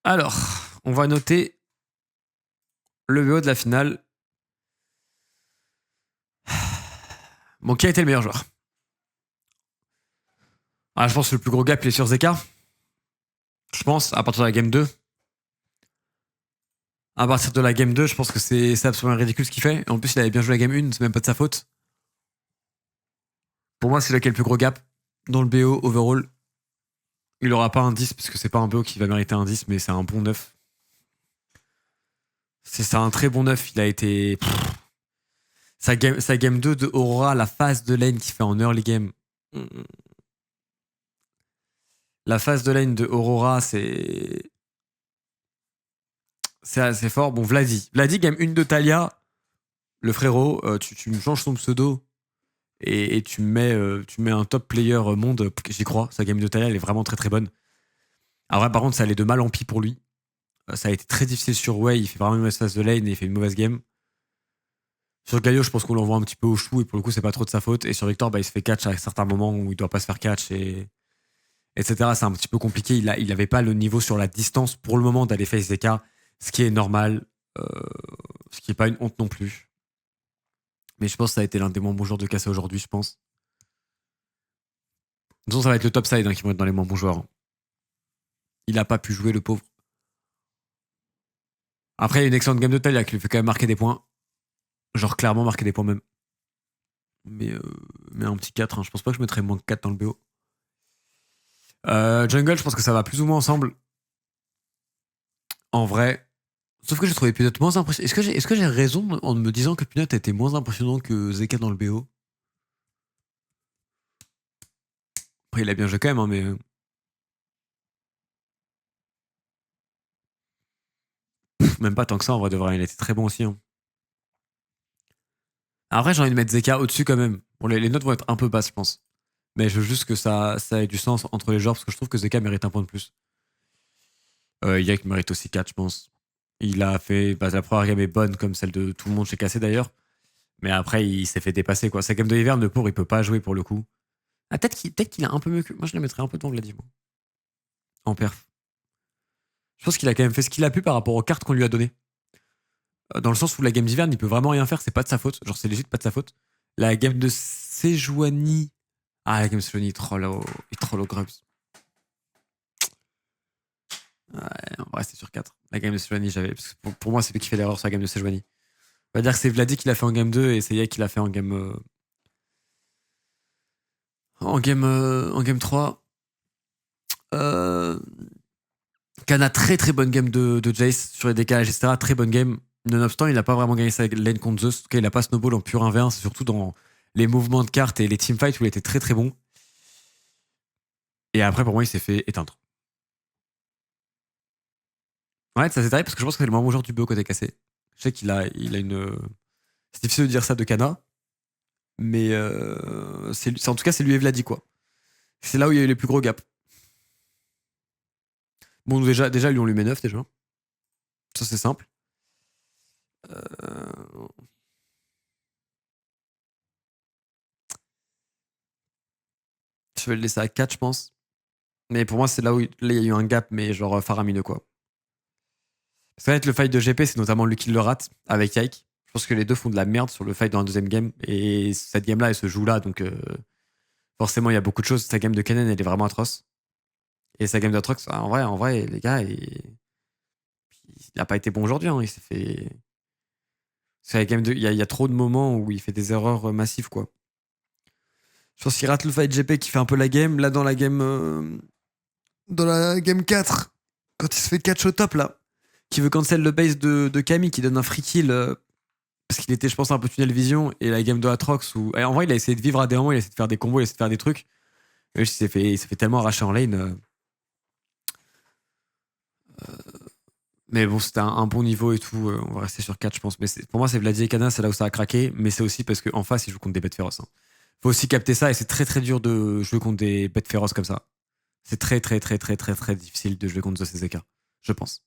Alors, on va noter le BO de la finale. Bon, qui a été le meilleur joueur? Je pense que le plus gros gap, il est sur Zeka. Je pense, à partir de la game 2. À partir de la game 2, je pense que c'est absolument ridicule ce qu'il fait. Et en plus, il avait bien joué la game 1, c'est même pas de sa faute. Pour moi, c'est là qu'il y a le plus gros gap. Dans le BO, overall, il aura pas un 10, parce que c'est pas un BO qui va mériter un 10, mais c'est un bon 9. C'est un très bon 9. Il a été. Sa game 2 de Aurora, la phase de lane qu'il fait en early game. La phase de lane de Aurora, c'est assez fort. Bon, Vladi, game 1 de Talia, le frérot, tu me changes ton pseudo et tu mets un top player monde, j'y crois. Sa game de Talia, elle est vraiment très très bonne. Après, par contre, ça allait de mal en pis pour lui. Ça a été très difficile sur Wei, il fait vraiment une mauvaise phase de lane et il fait une mauvaise game. Sur Galio, je pense qu'on l'envoie un petit peu au chou et pour le coup, c'est pas trop de sa faute. Et sur Victor, il se fait catch à certains moments où il doit pas se faire catch etc. C'est un petit peu compliqué. Il avait pas le niveau sur la distance pour le moment d'aller face ZK, ce qui est normal, ce qui est pas une honte non plus. Mais je pense que ça a été l'un des moins bons joueurs de Cassé aujourd'hui, je pense. De toute façon, ça va être le top side qui vont être dans les moins bons joueurs. Il a pas pu jouer, le pauvre. Après, il y a une excellente game de Talia qui lui fait quand même marquer des points. Genre clairement marquer des points même. Mais un petit 4, je pense pas que je mettrais moins que 4 dans le BO. Jungle, je pense que ça va plus ou moins ensemble. En vrai. Sauf que j'ai trouvé Peanut moins impressionnant. Est-ce que j'ai raison en me disant que Peanut était moins impressionnant que Zeka dans le BO? Après, il a bien joué quand même, hein, mais. Même pas tant que ça, en vrai, de vrai. Il était très bon aussi. Hein. Après, j'ai envie de mettre Zeka au-dessus quand même. Bon, les notes vont être un peu basses, je pense. Mais je veux juste que ça ait du sens entre les genres parce que je trouve que Zeka mérite un point de plus. Yak mérite aussi 4, je pense. Il a fait. La première game est bonne, comme celle de tout le monde chez Cassé d'ailleurs. Mais après, il s'est fait dépasser, quoi. Sa game de hiver, le pauvre, il peut pas jouer pour le coup. Peut-être qu'il a un peu mieux que. Moi, je le mettrais un peu devant Vladimir. En perf. Je pense qu'il a quand même fait ce qu'il a pu par rapport aux cartes qu'on lui a données. Dans le sens où la game d'hiver, il peut vraiment rien faire, c'est pas de sa faute. Genre, c'est légit pas de sa faute. La game de Sejuani. La game de Sejuani, il troll au Grubs. Ouais, en vrai, c'est sur 4. La game de Sejuani, j'avais. Pour moi, c'est lui qui fait l'erreur sur la game de Sejuani. On va dire que c'est Vladi qui l'a fait en game 2 et c'est Yek qui l'a fait en game. En game 3. Kana, très très bonne game de Jace sur les décalages, etc. Très bonne game. Nonobstant, il n'a pas vraiment gagné sa lane contre Zeus. En tout cas, il n'a pas snowball en pur 1v1. C'est surtout dans les mouvements de cartes et les teamfights où il était très très bon. Et après, pour moi, il s'est fait éteindre. Ouais, ça c'est terrible parce que je pense que c'est le moins bon joueur du BO côté cassé. Je sais qu'il a une. C'est difficile de dire ça de Kana. Mais en tout cas, c'est lui et Vladi, quoi. C'est là où il y a eu les plus gros gaps. Bon, déjà lui, on lui met 9 déjà. Ça, c'est simple. Je vais le laisser à 4, je pense. Mais pour moi, c'est là où il y a eu un gap, mais genre faramineux, quoi. Parce qu'en fait, le fight de GP, c'est notamment lui qui le rate avec Yike. Je pense que les deux font de la merde sur le fight dans la deuxième game. Et cette game-là, elle se joue là, donc forcément, il y a beaucoup de choses. Sa game de Kennen, elle est vraiment atroce. Et sa game d'Atrox, en vrai, les gars, il n'a pas été bon aujourd'hui. Hein. Il s'est fait. Il y a trop de moments où il fait des erreurs massives, quoi. Je pense qu'il rate le fight GP qui fait un peu la game. Là, dans la game. Dans la game 4, quand il se fait catch au top, là, qui veut cancel le base de Camille, qui donne un free kill. Parce qu'il était, je pense, un peu tunnel vision. Et la game de Atrox, où. En vrai, il a essayé de vivre à des moments, il a essayé de faire des combos, il a essayé de faire des trucs. Et il s'est fait tellement arracher en lane. Mais bon, c'était un bon niveau et tout. On va rester sur 4, je pense. Mais pour moi, c'est Vladi et Kana, c'est là où ça a craqué. Mais c'est aussi parce qu'en face, ils jouent contre des bêtes féroces. Hein. Faut aussi capter ça et c'est très très dur de jouer contre des bêtes féroces comme ça. C'est très très très très très très difficile de jouer contre The CZK, je pense.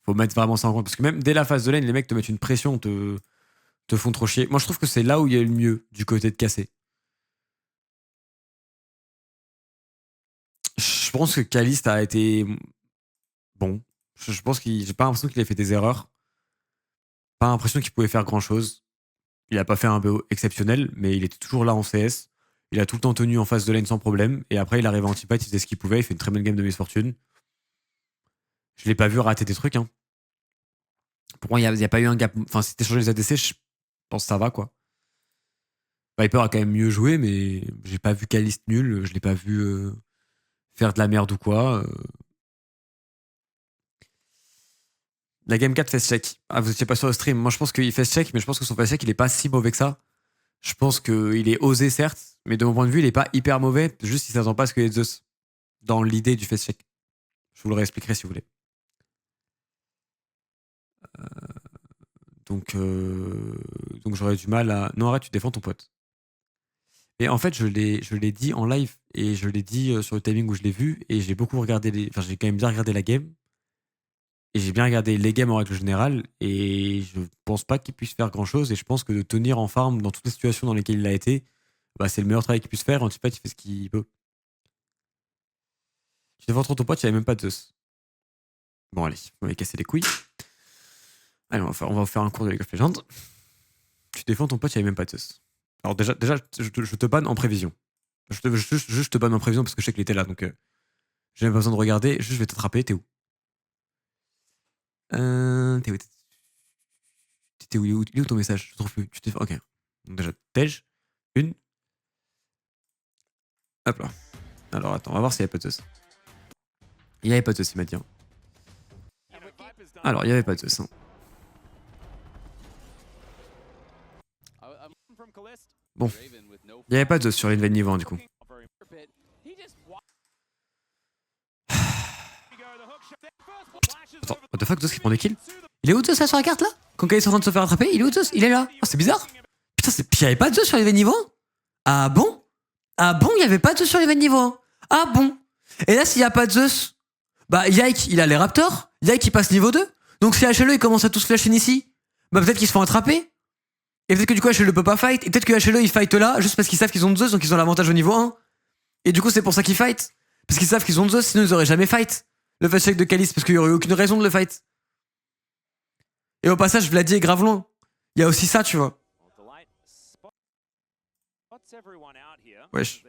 Faut mettre vraiment ça en compte parce que même dès la phase de lane, les mecs te mettent une pression, te font trop chier. Moi, je trouve que c'est là où il y a eu le mieux du côté de Cassé. Je pense que Caliste a été bon. Je pense j'ai pas l'impression qu'il ait fait des erreurs. Pas l'impression qu'il pouvait faire grand chose. Il a pas fait un BO exceptionnel, mais il était toujours là en CS. Il a tout le temps tenu en face de lane sans problème. Et après, il arrive en anti-fight, il faisait ce qu'il pouvait. Il fait une très bonne game de Miss Fortune. Je l'ai pas vu rater des trucs. Hein. Pour moi, il n'y a pas eu un gap. Enfin, si t'échanges les ADC, je pense que ça va, quoi. Viper a quand même mieux joué, mais j'ai pas vu Kalist nul. Je l'ai pas vu faire de la merde ou quoi. La game 4 face check. Ah, vous étiez pas sur le stream. Moi, je pense qu'il face check, mais je pense que son face check, il est pas si mauvais que ça. Je pense qu'il est osé, certes, mais de mon point de vue, il est pas hyper mauvais. Juste, il s'attend pas à ce qu'il y ait Zeus dans l'idée du face check. Je vous le réexpliquerai si vous voulez. Donc j'aurais du mal à. Non, arrête, tu défends ton pote. Et en fait, je l'ai dit en live et je l'ai dit sur le timing où je l'ai vu et j'ai beaucoup regardé Enfin, j'ai quand même bien regardé la game. Et j'ai bien regardé les games en règle générale et je pense pas qu'il puisse faire grand chose et je pense que de tenir en farm dans toutes les situations dans lesquelles il a été, bah, c'est le meilleur travail qu'il puisse faire. Antipath, il fait ce qu'il peut. Tu défends trop ton pote, il n'y avait même pas de Zeus. Bon, allez, on va casser les couilles. Allez, on va faire un cours de League of Legends. Tu défends ton pote, il n'y avait même pas de Zeus. Alors, déjà je te banne en prévision. Je te banne en prévision parce que je sais qu'il était là donc j'ai même pas besoin de regarder. Juste, je vais t'attraper. T'es où? T'es où? Il est où ton message? Je trouve plus. Tu t'es fait. Ok. Donc déjà, Tej. Une. Hop là. Alors attends, on va voir s'il y avait pas de Zeus. Il y avait pas de Zeus, il m'a dit. Hein. Alors, il y avait pas de Zeus. Hein. Bon. Il y avait pas de Zeus sur l'invade niveau 1 du coup. Attends, what the fuck, Zeus qui prend des kills? Il est où Zeus là sur la carte là? Quand Kali est en train de se faire attraper, il est où Zeus? Il est là. Oh, c'est bizarre. Putain, il y avait pas de Zeus sur l'invade niveau 1? Ah bon? Ah bon, il y avait pas de Zeus sur l'invade niveau 1? Ah bon? Et là, s'il y a pas de Zeus, bah Yike, il a les Raptors. Yike, il passe niveau 2. Donc si HLE, il commence à tous flasher ici, bah peut-être qu'ils se font attraper. Et peut-être que du coup, HLE peut pas fight. Et peut-être que HLE, il fight là, juste parce qu'ils savent qu'ils ont Zeus, donc ils ont l'avantage au niveau 1. Et du coup, c'est pour ça qu'ils fight. Parce qu'ils savent qu'ils ont Zeus, sinon ils auraient jamais fight le fast check de Kalist, parce qu'il y aurait eu aucune raison de le fight. Et au passage, Vladi est grave loin. Il y a aussi ça, tu vois. Wesh.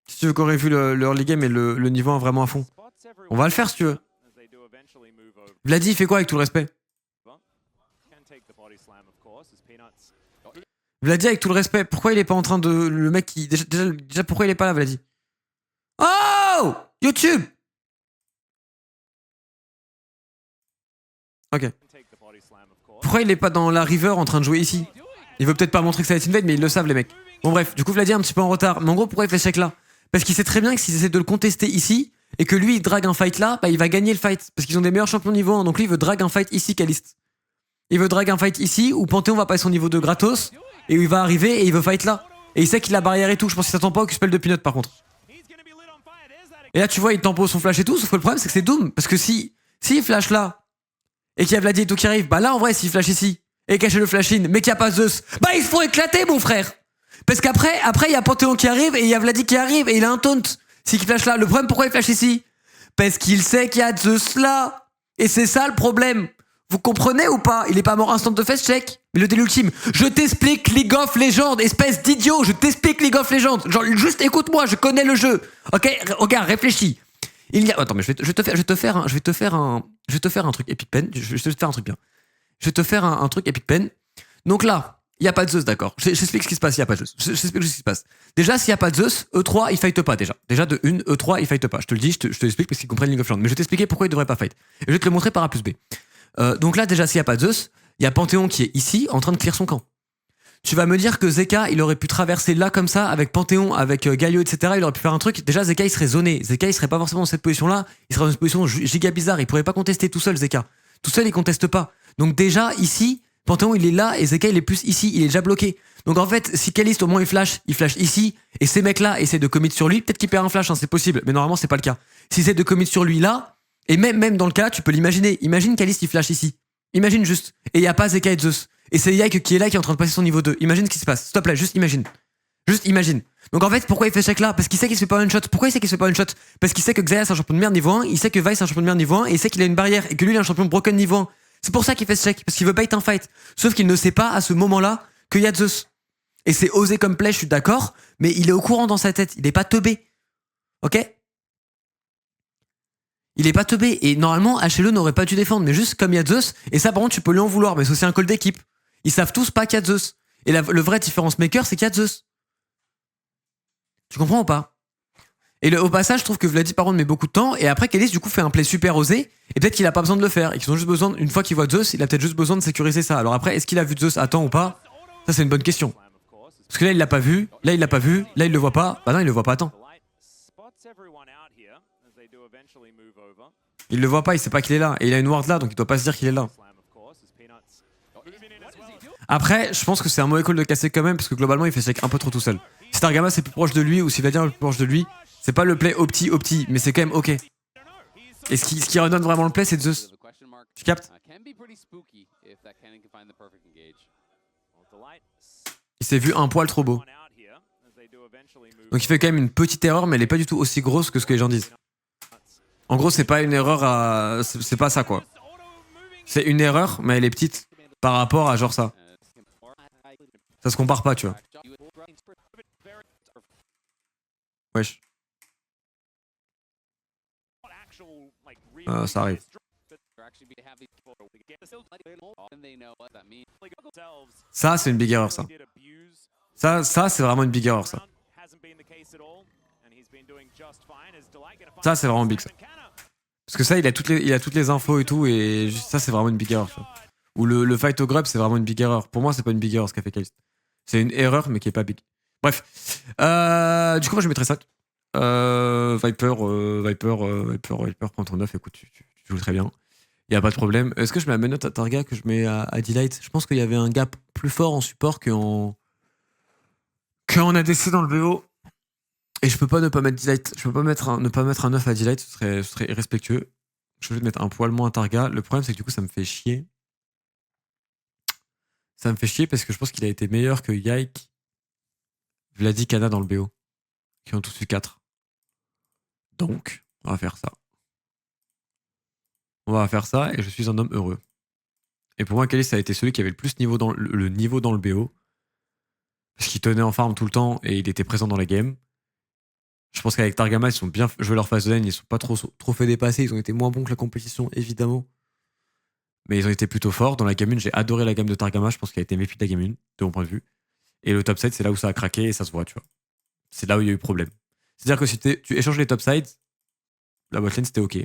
Si tu veux qu'on revue le early game et le niveau 1 vraiment à fond, on va le faire si tu veux. Vladi, il fait quoi avec tout le respect? Vladi, avec tout le respect, pourquoi il est pas en train de. Le mec qui. Déjà pourquoi il est pas là, Vladi? Oh! YouTube! Ok. Pourquoi il est pas dans la river en train de jouer ici? Il veut peut-être pas montrer que ça va être invade, mais ils le savent, les mecs. Bon, bref, du coup, Vladi est un petit peu en retard. Mais en gros, pourquoi il fait ce check là? Parce qu'il sait très bien que s'ils essaient de le contester ici, et que lui, il drague un fight là, bah il va gagner le fight. Parce qu'ils ont des meilleurs champions niveau 1. Donc lui, il veut drag un fight ici, Kalist. Il veut drag un fight ici, où Panthéon va passer son niveau 2 gratos, et où il va arriver et il veut fight là. Et il sait qu'il a barrière et tout. Je pense qu'il s'attend pas au Q-spell de Peanut par contre. Et là, tu vois, il tempo son flash et tout, sauf que le problème, c'est que c'est Doom. Parce que s'il flash là, et qu'il y a Vladi et tout qui arrive, bah là, en vrai, s'il flash ici, et cache le flash in, mais qu'il n'y a pas Zeus, bah ils se font éclater, mon frère. Parce qu'après, il y a Panthéon qui arrive, et il y a Vladi qui arrive, et il a un taunt. S'il flash là, le problème, pourquoi il flash ici? Parce qu'il sait qu'il y a Zeus là. Et c'est ça le problème. Vous comprenez ou pas? Il est pas mort instant de face check. Mais le délit ultime. Je t'explique League of Legends, espèce d'idiot. Je t'explique League of Legends. Genre, juste écoute-moi, je connais le jeu. Ok, regarde, réfléchis. Il y a. Attends, mais je vais te faire un truc Epic Pen. Je vais te faire un truc bien. Je vais te faire un truc Epic Pen. Donc là, il n'y a pas de Zeus, d'accord. J'explique ce qui se passe, il n'y a pas de Zeus. J'explique ce qui se passe. Déjà, s'il n'y a pas de Zeus, E3, il fight pas déjà. Déjà, de une, E3, il fight pas. Je te le dis, je te l'explique parce qu'ils comprennent League of Legends. Mais je vais t'expliquer pourquoi il devrait pas fight. Et je vais te le montrer par A plus B. Donc là, déjà, s'il n'y a pas de Zeus, il y a Panthéon qui est ici, en train de clear son camp. Tu vas me dire que Zeka, il aurait pu traverser là comme ça, avec Panthéon, avec Galio, etc. Il aurait pu faire un truc. Déjà, Zeka, il serait zoné. Zeka, il serait pas forcément dans cette position-là. Il serait dans une position giga bizarre. Il pourrait pas contester tout seul, Zeka. Tout seul, il conteste pas. Donc déjà, ici, Panthéon, il est là, et Zeka, il est plus ici. Il est déjà bloqué. Donc en fait, si Kalist, au moins, il flash ici, et ces mecs-là essaient de commit sur lui, peut-être qu'il perd un flash, hein, c'est possible. Mais normalement, c'est pas le cas. S'ils essaient de commit sur lui là, et même dans le cas, tu peux l'imaginer. Imagine Kalist, il flash ici. Imagine juste. Et il n'y a pas Zeka et Zeus. Et c'est Yike qui est là, qui est en train de passer son niveau 2. Imagine ce qui se passe. S'il te plaît, juste imagine. Juste imagine. Donc en fait, pourquoi il fait check là? Parce qu'il sait qu'il se fait pas one shot. Pourquoi il sait qu'il se fait pas one shot? Parce qu'il sait que Xayah c'est un champion de merde niveau 1, il sait que Vi c'est un champion de merde niveau 1, et il sait qu'il a une barrière, et que lui il est un champion broken niveau 1. C'est pour ça qu'il fait ce check, parce qu'il veut bait un fight. Sauf qu'il ne sait pas à ce moment-là qu'il y a Zeus. Et c'est osé comme play, je suis d'accord, mais il est au courant dans sa tête, il est pas teubé. Ok? Il est pas teubé, et normalement HLE n'aurait pas dû défendre, mais juste comme il y a Zeus, et ça par contre tu peux lui en vouloir, mais c'est aussi un call d'équipe. Ils savent tous pas qu'il y a Zeus. Et le vrai différence maker, c'est qu'il y a Zeus. Tu comprends ou pas? Et au passage, je trouve que Vladi par contre met beaucoup de temps. Et après, Kellis du coup fait un play super osé. Et peut-être qu'il a pas besoin de le faire. Et qu'ils ont juste besoin, une fois qu'il voit Zeus, il a peut-être juste besoin de sécuriser ça. Alors après, est-ce qu'il a vu Zeus à temps ou pas? Ça, c'est une bonne question. Parce que là, il l'a pas vu. Là, il l'a pas vu. Là, il le voit pas. Bah non, il le voit pas à temps. Il le voit pas, il sait pas qu'il est là. Et il a une ward là, donc il doit pas se dire qu'il est là. Après, je pense que c'est un mauvais call de casser quand même. Parce que globalement, il fait check un peu trop tout seul. Si Targama c'est plus proche de lui, ou si Vladimir est plus proche de lui, c'est pas le play opti, mais c'est quand même ok. Et ce qui redonne vraiment le play, c'est Zeus. Tu captes? Il s'est vu un poil trop beau. Donc il fait quand même une petite erreur, mais elle est pas du tout aussi grosse que ce que les gens disent. En gros, c'est pas une erreur à... C'est pas ça, quoi. C'est une erreur, mais elle est petite par rapport à genre ça. Ça se compare pas, tu vois. Wesh. Ça arrive. Ça, c'est une big erreur, ça. Ça, c'est vraiment une big erreur, ça. Ça, c'est vraiment big, ça. Parce que ça, il a toutes les infos et tout, et ça, c'est vraiment une big erreur. Ou le fight au grub, c'est vraiment une big erreur. Pour moi, c'est pas une big erreur ce qu'a fait Caliste. C'est une erreur, mais qui est pas big. Bref. Du coup, moi, je mettrais ça. Viper, prends ton 9, écoute, tu joues très bien. Y a pas de problème. Est-ce que je mets la même note à Targa que je mets à Delight? Je pense qu'il y avait un gap plus fort en support qu'en ADC dans le BO. Et je peux pas ne pas mettre Delight. Je peux pas ne pas mettre un 9 à Delight, ce serait irrespectueux. Je vais mettre un poil moins à Targa. Le problème, c'est que du coup, ça me fait chier. Ça me fait chier parce que je pense qu'il a été meilleur que Yike, Vladi, Kana dans le BO. Qui ont tous eu 4. Donc, on va faire ça. On va faire ça et je suis un homme heureux. Et pour moi, Kalis a été celui qui avait le plus niveau le niveau dans le BO. Parce qu'il tenait en farm tout le temps et il était présent dans la game. Je pense qu'avec Targama, ils sont bien joué leur phase de lane, ils sont pas trop fait dépasser, ils ont été moins bons que la compétition, évidemment. Mais ils ont été plutôt forts. Dans la game 1, j'ai adoré la gamme de Targama, je pense qu'elle a été méfiée de la game 1, de mon point de vue. Et le top side, c'est là où ça a craqué et ça se voit, tu vois. C'est là où il y a eu problème. C'est-à-dire que si tu échanges les top sides, la botlane c'était ok.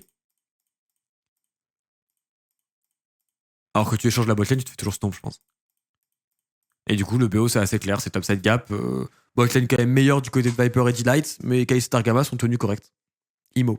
Alors que tu échanges la botlane, tu te fais toujours stomp, je pense. Et du coup, le BO, c'est assez clair, c'est top side gap. Botlane quand même meilleur du côté de Viper et Delight, mais Kai'Sa et Targama sont tenus corrects. IMO.